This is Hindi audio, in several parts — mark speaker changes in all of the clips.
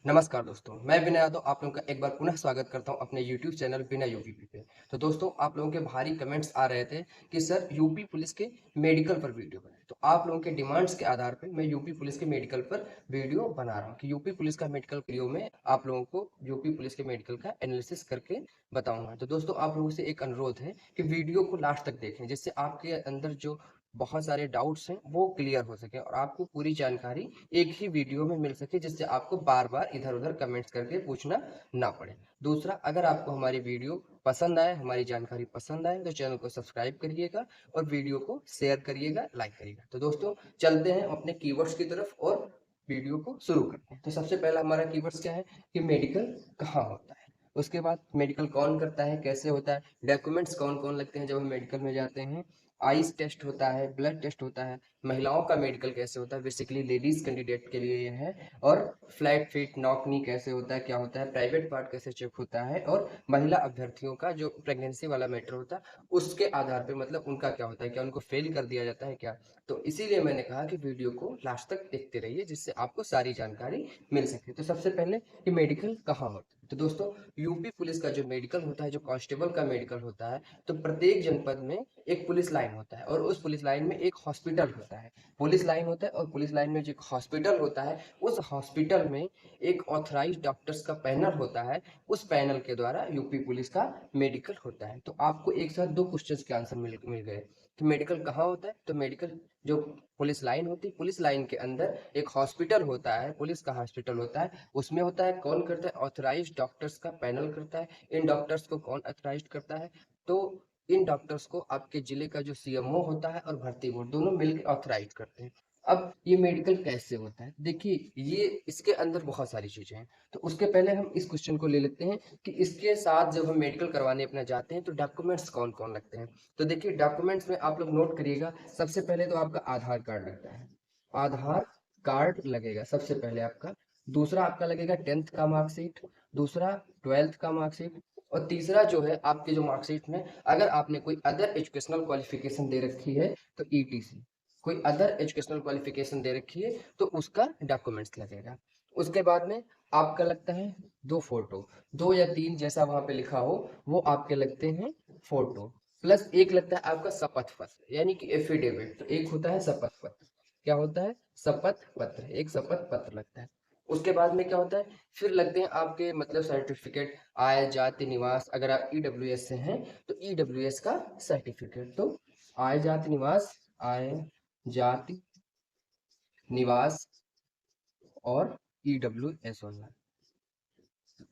Speaker 1: नमस्कार दोस्तों, मैं विनय यादव आप लोगों का एक बार पुनः स्वागत करता हूं अपने यूट्यूब चैनल विनय यूपीपी पे। तो दोस्तों, आप लोगों के भारी कमेंट्स आ रहे थे कि सर यूपी पुलिस के मेडिकल पर वीडियो बनाएं। तो आप लोगों के डिमांड्स के आधार पे मैं यूपी पुलिस के मेडिकल पर वीडियो बना रहा हूं कि यूपी पुलिस का मेडिकल वीडियो में आप लोगों को यूपी पुलिस के मेडिकल का एनालिसिस करके बताऊंगा। तो दोस्तों, आप लोगों से एक अनुरोध है कि वीडियो को लास्ट तक देखें, जिससे आपके अंदर जो बहुत सारे डाउट्स हैं वो क्लियर हो सके और आपको पूरी जानकारी एक ही वीडियो में मिल सके, जिससे आपको बार बार इधर उधर कमेंट्स करके पूछना ना पड़े। दूसरा, अगर आपको हमारी वीडियो पसंद आए, हमारी जानकारी पसंद आए, तो चैनल को सब्सक्राइब करिएगा और वीडियो को शेयर करिएगा, लाइक करिएगा। तो दोस्तों, चलते हैं अपने कीवर्ड्स की तरफ और वीडियो को शुरू करते हैं। तो सबसे पहला हमारा कीवर्ड्स क्या है कि मेडिकल कहाँ होता है। उसके बाद मेडिकल कौन करता है, कैसे होता है, डॉक्यूमेंट्स कौन कौन लगते हैं जब हम मेडिकल में जाते हैं, आईज टेस्ट होता है, ब्लड टेस्ट होता है, महिलाओं का मेडिकल कैसे होता है, बेसिकली लेडीज कैंडिडेट के लिए ये है, और फ्लैट फीट नॉक नी कैसे होता है, क्या होता है, प्राइवेट पार्ट कैसे चेक होता है, और महिला अभ्यर्थियों का जो प्रेगनेंसी वाला मैटर होता है उसके आधार पे मतलब उनका क्या होता है, क्या उनको फेल कर दिया जाता है क्या। तो इसीलिए मैंने कहा कि वीडियो को लास्ट तक देखते रहिए, जिससे आपको सारी जानकारी मिल सके। तो सबसे पहले कि मेडिकल कहाँ होता है, तो दोस्तों, यूपी पुलिस का जो मेडिकल होता है, जो कांस्टेबल का मेडिकल होता है, तो प्रत्येक जनपद में एक पुलिस लाइन होता है और उस पुलिस लाइन में एक हॉस्पिटल होता है। पुलिस लाइन होता है और पुलिस लाइन में जो एक हॉस्पिटल होता है, उस हॉस्पिटल में एक ऑथराइज्ड डॉक्टर्स का पैनल होता है। उस पैनल के द्वारा यूपी पुलिस का मेडिकल होता है। तो आपको एक साथ दो क्वेश्चंस के आंसर मिल मिल गए कि मेडिकल कहाँ होता है। तो मेडिकल जो पुलिस लाइन होती है, पुलिस लाइन के अंदर एक हॉस्पिटल होता है, पुलिस का हॉस्पिटल होता है, उसमें होता है, कौन करता है, ऑथराइज्ड डॉक्टर्स का पैनल करता है। इन डॉक्टर्स को कौन ऑथराइज्ड करता है, तो इन डॉक्टर्स को आपके जिले का जो सीएमओ होता है और भर्ती बोर्ड दोनों मिलकर ऑथराइज करते हैं। अब ये मेडिकल कैसे होता है, देखिए ये इसके अंदर बहुत सारी चीजें हैं। तो उसके पहले हम इस क्वेश्चन को ले लेते हैं कि इसके साथ जब हम मेडिकल करवाने अपना जाते हैं तो डॉक्यूमेंट्स कौन कौन लगते हैं। तो देखिए, डॉक्यूमेंट्स में आप लोग नोट करिएगा, सबसे पहले तो आपका आधार कार्ड लगता है। आधार कार्ड लगेगा सबसे पहले आपका। दूसरा आपका लगेगा 10th का मार्कशीट। दूसरा 12th का मार्कशीट। और तीसरा जो है आपके जो मार्कशीट में अगर आपने कोई अदर एजुकेशनल क्वालिफिकेशन दे रखी है तो ईटीसी, कोई अदर एजुकेशनल क्वालिफिकेशन दे रखी है तो उसका डॉक्यूमेंट्स लगेगा। उसके बाद में आपका लगता है दो फोटो, दो या तीन जैसा वहां पे लिखा हो वो आपके लगते हैं फोटो। प्लस एक लगता है आपका शपथ पत्र यानी कि एफिडेविट। तो एक होता है शपथ पत्र, क्या होता है, शपथ पत्र, एक शपथ पत्र लगता है। उसके बाद में क्या होता है, फिर लगते हैं आपके मतलब सर्टिफिकेट, आय जाति निवास, अगर आप ईडब्ल्यूएस से हैं तो ईडब्ल्यूएस का सर्टिफिकेट। तो आय जाति निवास, आय जाति निवास और ईडब्ल्यूएस वाला।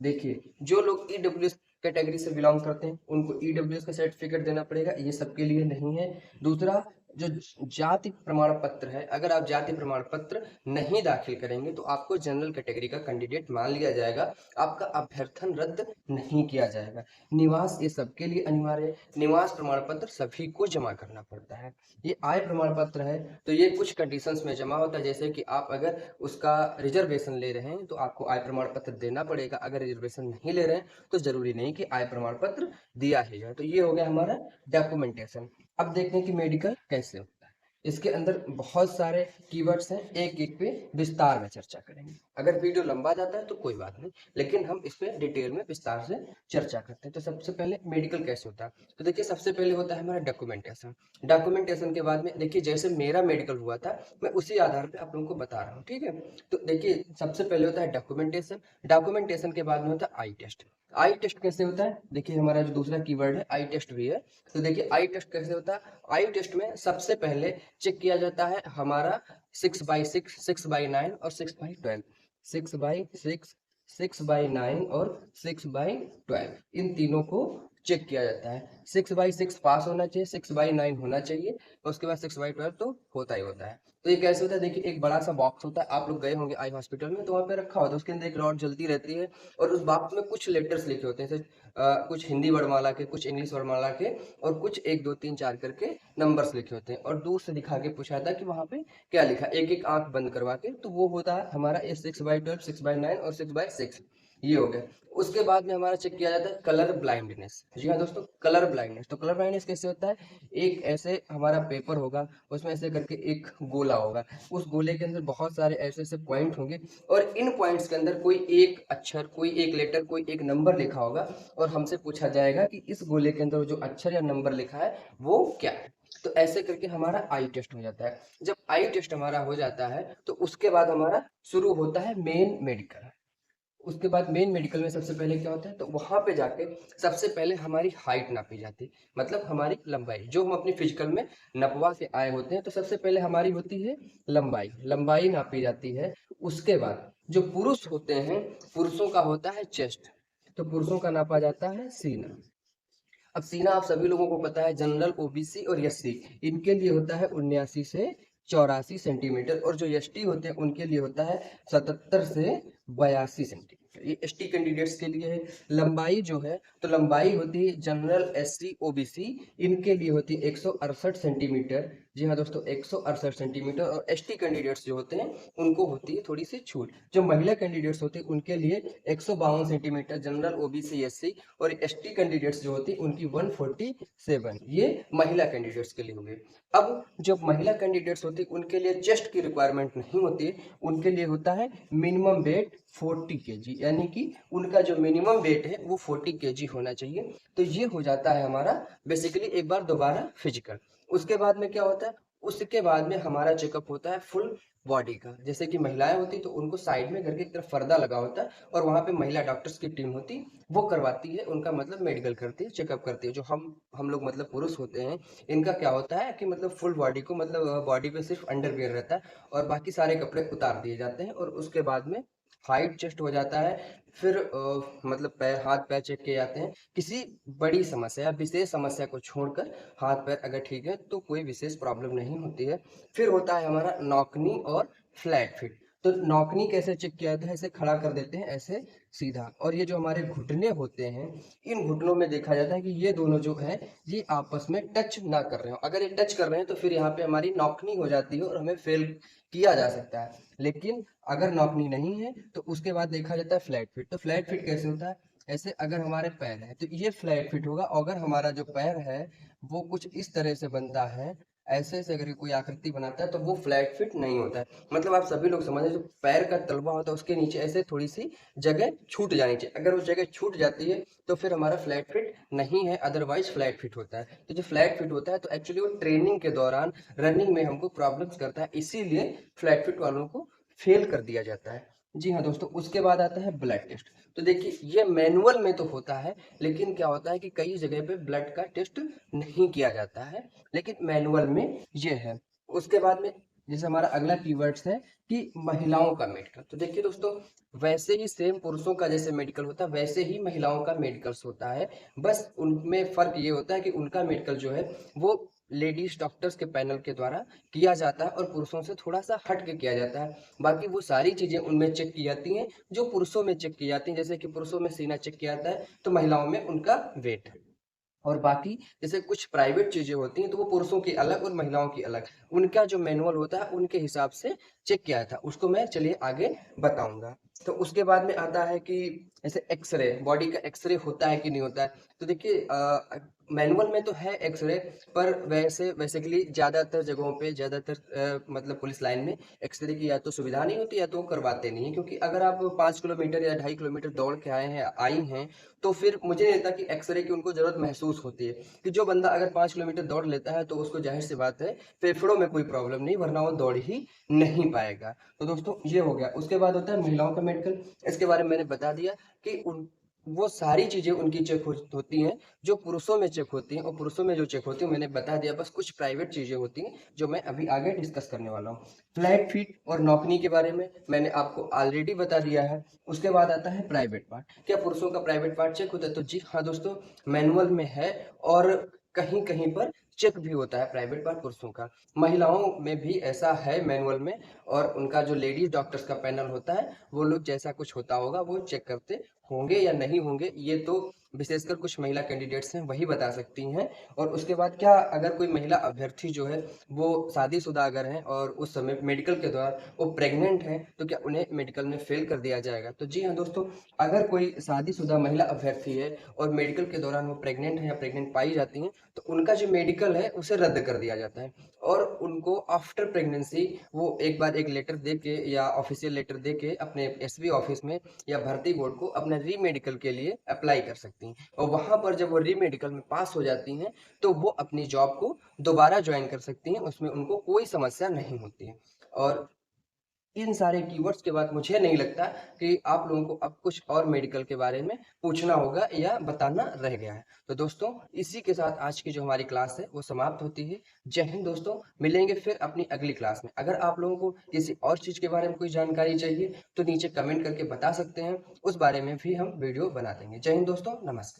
Speaker 1: देखिए, जो लोग ईडब्ल्यूएस कैटेगरी से बिलोंग करते हैं उनको ईडब्ल्यूएस का सर्टिफिकेट देना पड़ेगा, ये सबके लिए नहीं है। दूसरा, जो जाति प्रमाण पत्र है, अगर आप जाति प्रमाण पत्र नहीं दाखिल करेंगे तो आपको जनरल कैटेगरी का कैंडिडेट मान लिया जाएगा, आपका अभ्यर्थन रद्द नहीं किया जाएगा। निवास ये सबके लिए अनिवार्य है, निवास प्रमाण पत्र सभी को जमा करना पड़ता है। ये आय प्रमाण पत्र है तो ये कुछ कंडीशंस में जमा होता है, जैसे कि आप अगर उसका रिजर्वेशन ले रहे हैं तो आपको आय प्रमाण पत्र देना पड़ेगा, अगर रिजर्वेशन नहीं ले रहे हैं तो जरूरी नहीं कि आय प्रमाण पत्र दिया ही जाए। तो ये हो गया हमारा डॉक्यूमेंटेशन। अब देखते हैं कि मेडिकल कैसे होता है। इसके अंदर बहुत सारे कीवर्ड्स हैं, एक एक पे विस्तार में चर्चा करेंगे। अगर वीडियो लंबा जाता है तो कोई बात नहीं, लेकिन हम इस पे डिटेल में विस्तार से चर्चा करते हैं। तो सबसे पहले मेडिकल कैसे होता है, तो देखिए सबसे पहले होता है हमारा डॉक्यूमेंटेशन। डॉक्यूमेंटेशन के बाद में देखिए, जैसे मेरा मेडिकल हुआ था मैं उसी आधार पे आप लोगों को बता रहा हूँ, ठीक है। तो देखिए, सबसे पहले होता है डॉक्यूमेंटेशन। डॉक्यूमेंटेशन के बाद में होता है आई टेस्ट। आई टेस्ट कैसे होता है, देखिए हमारा जो दूसरा कीवर्ड है आई टेस्ट भी है। तो देखिए आई टेस्ट कैसे होता है, आई टेस्ट में सबसे पहले चेक किया जाता है हमारा 6/6, 6/9 और 6/12। 6/6, 6/9 और 6/12, इन तीनों को चेक किया जाता है। 6/6 पास होना चाहिए, 6/9 होना चाहिए और उसके बाद 6/12 तो होता ही होता है। तो ये कैसे होता है, देखिए एक बड़ा सा बॉक्स होता है, आप लोग गए होंगे आई हॉस्पिटल में तो वहाँ पे रखा होता है, उसके अंदर एक रॉड जलती रहती है और उस बॉक्स में कुछ लेटर्स लिखे होते हैं, जैसे कुछ हिंदी वर्णमाला के, कुछ इंग्लिश वर्णमाला के और कुछ 1 2 3 4 करके नंबर्स लिखे होते हैं। और दूर से दिखा के पूछा था कि वहाँ पे क्या लिखा, एक एक आंख बंद करवा के, तो वो होता है हमारा ये 6/12, 6/9 और 6/6। ये हो गया। उसके बाद में हमारा चेक किया जाता है कलर ब्लाइंडनेस। जी हाँ दोस्तों, कलर ब्लाइंडनेस। तो कलर ब्लाइंडनेस कैसे होता है, एक ऐसे हमारा पेपर होगा, उसमें ऐसे करके एक गोला होगा, उस गोले के अंदर बहुत सारे ऐसे ऐसे पॉइंट होंगे, और इन पॉइंट्स के अंदर कोई एक अक्षर, कोई एक लेटर, कोई एक नंबर लिखा होगा, और हमसे पूछा जाएगा कि इस गोले के अंदर जो अक्षर या नंबर लिखा है वो क्या है। तो ऐसे करके हमारा आई टेस्ट हो जाता है। जब आई टेस्ट हमारा हो जाता है तो उसके बाद हमारा शुरू होता है मेन मेडिकल। उसके बाद मेन मेडिकल में सबसे पहले क्या होता है, तो वहां पे जाके सबसे पहले हमारी हाइट नापी जाती है, मतलब हमारी लंबाई, जो हम अपनी फिजिकल में नपवा के आए होते हैं। तो सबसे पहले हमारी होती है लंबाई, लंबाई नापी जाती है। उसके बाद जो पुरुष होते हैं, पुरुषों का होता है चेस्ट, तो पुरुषों का नापा जाता है सीना। अब सीना आप सभी लोगों को पता है, जनरल, ओबीसी और एससी, इनके लिए होता है 79 से 84 सेंटीमीटर, और जो एसटी होते हैं उनके लिए होता है 77 से 82 सेंटीमीटर। ये एसटी कैंडिडेट्स के लिए है। लंबाई जो है, तो लंबाई होती है जनरल, एससी, ओबीसी, इनके लिए होती है 168 सेंटीमीटर। जी हाँ दोस्तों, 168 सेंटीमीटर। और एसटी कैंडिडेट्स जो होते हैं उनको होती है थोड़ी सी छूट। जो महिला कैंडिडेट्स होते हैं उनके लिए 152 सेंटीमीटर, जनरल, ओबीसी, एससी, और एसटी कैंडिडेट्स जो होती है उनकी 147, ये महिला कैंडिडेट्स के लिए हो गए। अब जो महिला कैंडिडेट्स होती है उनके लिए चेस्ट की रिक्वायरमेंट नहीं होती है, उनके लिए होता है मिनिमम वेट 40 केजी, यानी कि उनका जो मिनिमम वेट है वो 40 केजी होना चाहिए। तो ये हो जाता है हमारा बेसिकली एक बार दोबारा फिजिकल। उसके बाद में क्या होता है, उसके बाद में हमारा चेकअप होता है फुल बॉडी का। जैसे कि महिलाएं होती तो उनको साइड में घर की तरफ पर्दा लगा होता है, और वहां पे महिला डॉक्टर्स की टीम होती, वो करवाती है, उनका मतलब मेडिकल करती है, चेकअप करती है। जो हम लोग मतलब पुरुष होते हैं, इनका क्या होता है कि मतलब फुल बॉडी को, मतलब बॉडी पे सिर्फ अंडरवियर रहता है, और बाकी सारे कपड़े उतार दिए जाते हैं। और उसके बाद में हाइट चेस्ट हो जाता है। फिर मतलब पैर, हाथ पैर चेक किए जाते हैं। किसी बड़ी समस्या, विशेष समस्या को छोड़कर हाथ पैर अगर ठीक है तो कोई विशेष प्रॉब्लम नहीं होती है। फिर होता है हमारा नॉकनी और फ्लैट फिट। तो नॉकनी कैसे चेक किया जाता है, ऐसे खड़ा कर देते हैं ऐसे सीधा, और ये जो हमारे घुटने होते हैं, इन घुटनों में देखा जाता है कि ये दोनों जो है ये आपस में टच ना कर रहे हो। अगर ये टच कर रहे हैं तो फिर यहाँ पे हमारी नॉकनी हो जाती है और हमें फेल किया जा सकता है। लेकिन अगर नॉकनी नहीं है तो उसके बाद देखा जाता है फ्लैट फिट। तो फ्लैट फिट कैसे होता है, ऐसे अगर हमारे पैर है तो ये फ्लैट फिट होगा। अगर हमारा जो पैर है वो कुछ इस तरह से बनता है, ऐसे ऐसे अगर कोई आकृति बनाता है, तो वो फ्लैट फिट नहीं होता है। मतलब आप सभी लोग समझ, जो पैर का तलवा होता है उसके नीचे ऐसे थोड़ी सी जगह छूट जानी चाहिए। अगर वो जगह छूट जाती है तो फिर हमारा फ्लैट फिट नहीं है, अदरवाइज फ्लैट फिट होता है। तो जो फ्लैट फिट होता है तो एक्चुअली वो ट्रेनिंग के दौरान, रनिंग में हमको प्रॉब्लम्स करता है, इसीलिए फ्लैट फिट वालों को फेल कर दिया जाता है। जी हाँ दोस्तों, उसके बाद आता है ब्लड टेस्ट। तो देखिए, ये मैनुअल में तो होता है, लेकिन क्या होता है कि कई जगह पे ब्लड का टेस्ट नहीं किया जाता है, लेकिन मैनुअल में ये है। उसके बाद में जैसे हमारा अगला कीवर्ड्स है कि महिलाओं का मेडिकल। तो देखिए दोस्तों, वैसे ही सेम पुरुषों का जैसे मेडिकल होता है वैसे ही महिलाओं का मेडिकल्स होता है। बस उनमें फर्क ये होता है कि उनका मेडिकल जो है वो लेडीज डॉक्टर्स के पैनल के द्वारा किया जाता है, और पुरुषों से थोड़ा सा हट के किया जाता है। बाकी वो सारी चीजें उनमें चेक की जाती हैं जो पुरुषों में चेक की जाती हैं। जैसे कि पुरुषों में सीना चेक किया जाता है, तो महिलाओं में उनका वेट है। और बाकी जैसे कुछ प्राइवेट चीजें होती हैं तो वो पुरुषों की अलग और महिलाओं की अलग, उनका जो मैनुअल होता है उनके हिसाब से चेक किया था, उसको मैं चलिए आगे बताऊंगा। तो उसके बाद में आता है कि जैसे एक्सरे, बॉडी का एक्सरे होता है कि नहीं होता है। तो देखिए, मैनुअल में तो है एक्सरे, पर वैसे बेसिकली ज्यादातर जगहों पे, ज्यादातर मतलब पुलिस लाइन में एक्सरे की या तो सुविधा नहीं होती या तो करवाते नहीं है। क्योंकि अगर आप 5 किलोमीटर या 2.5 किलोमीटर दौड़ के आए हैं, आई हैं, तो फिर मुझे नहीं लगता कि एक्सरे की उनको जरूरत महसूस होती है। कि जो बंदा अगर 5 किलोमीटर दौड़ लेता है तो उसको जाहिर सी बात है फेफड़ों में कोई प्रॉब्लम नहीं, वरना वो दौड़ ही नहीं पाएगा। तो दोस्तों ये हो गया। उसके बाद होता है महिलाओं का मेडिकल। इसके बारे में मैंने बता दिया कि उन वो सारी चीजें उनकी चेक होती हैं जो पुरुषों में चेक होती हैं, और पुरुषों में जो चेक होती है मैंने बता दिया। बस कुछ प्राइवेट चीजें होती हैं जो मैं अभी आगे डिस्कस करने वाला हूँ। फ्लैट फीट और नौकनी के बारे में मैंने आपको ऑलरेडी बता दिया है। उसके बाद आता है प्राइवेट पार्ट। क्या पुरुषों का प्राइवेट पार्ट चेक होता है? तो जी हाँ दोस्तों, मैनुअल में है, और कहीं कहीं पर चेक भी होता है प्राइवेट पार्ट पुरुषों का। महिलाओं में भी ऐसा है मैनुअल में, और उनका जो लेडीज डॉक्टर्स का पैनल होता है वो लोग जैसा कुछ होता होगा वो चेक करते होंगे या नहीं होंगे, ये तो विशेषकर कुछ महिला कैंडिडेट्स हैं वही बता सकती हैं। और उसके बाद क्या अगर कोई महिला अभ्यर्थी जो है वो शादीशुदा अगर हैं और उस समय मेडिकल के दौरान वो प्रेग्नेंट हैं तो क्या उन्हें मेडिकल में फेल कर दिया जाएगा? तो जी हाँ दोस्तों, अगर कोई शादीशुदा महिला अभ्यर्थी है और मेडिकल के दौरान वो प्रेग्नेंट है या प्रेग्नेंट पाई जाती हैं तो उनका जो मेडिकल है उसे रद्द कर दिया जाता है और उनको आफ्टर प्रेगनेंसी वो एक बार एक लेटर दे के या ऑफिशियल लेटर दे के अपने एसबी ऑफिस में या भर्ती बोर्ड को अपना री मेडिकल के लिए अप्लाई कर सकती हैं। और वहां पर जब वो री मेडिकल में पास हो जाती हैं तो वो अपनी जॉब को दोबारा ज्वाइन कर सकती हैं, उसमें उनको कोई समस्या नहीं होती है। और इन सारे कीवर्ड्स के बाद मुझे नहीं लगता कि आप लोगों को अब कुछ और मेडिकल के बारे में पूछना होगा या बताना रह गया है। तो दोस्तों, इसी के साथ आज की जो हमारी क्लास है वो समाप्त होती है। जय हिंद दोस्तों, मिलेंगे फिर अपनी अगली क्लास में। अगर आप लोगों को किसी और चीज के बारे में कोई जानकारी चाहिए तो नीचे कमेंट करके बता सकते हैं, उस बारे में भी हम वीडियो बना देंगे। जय हिंद दोस्तों, नमस्कार।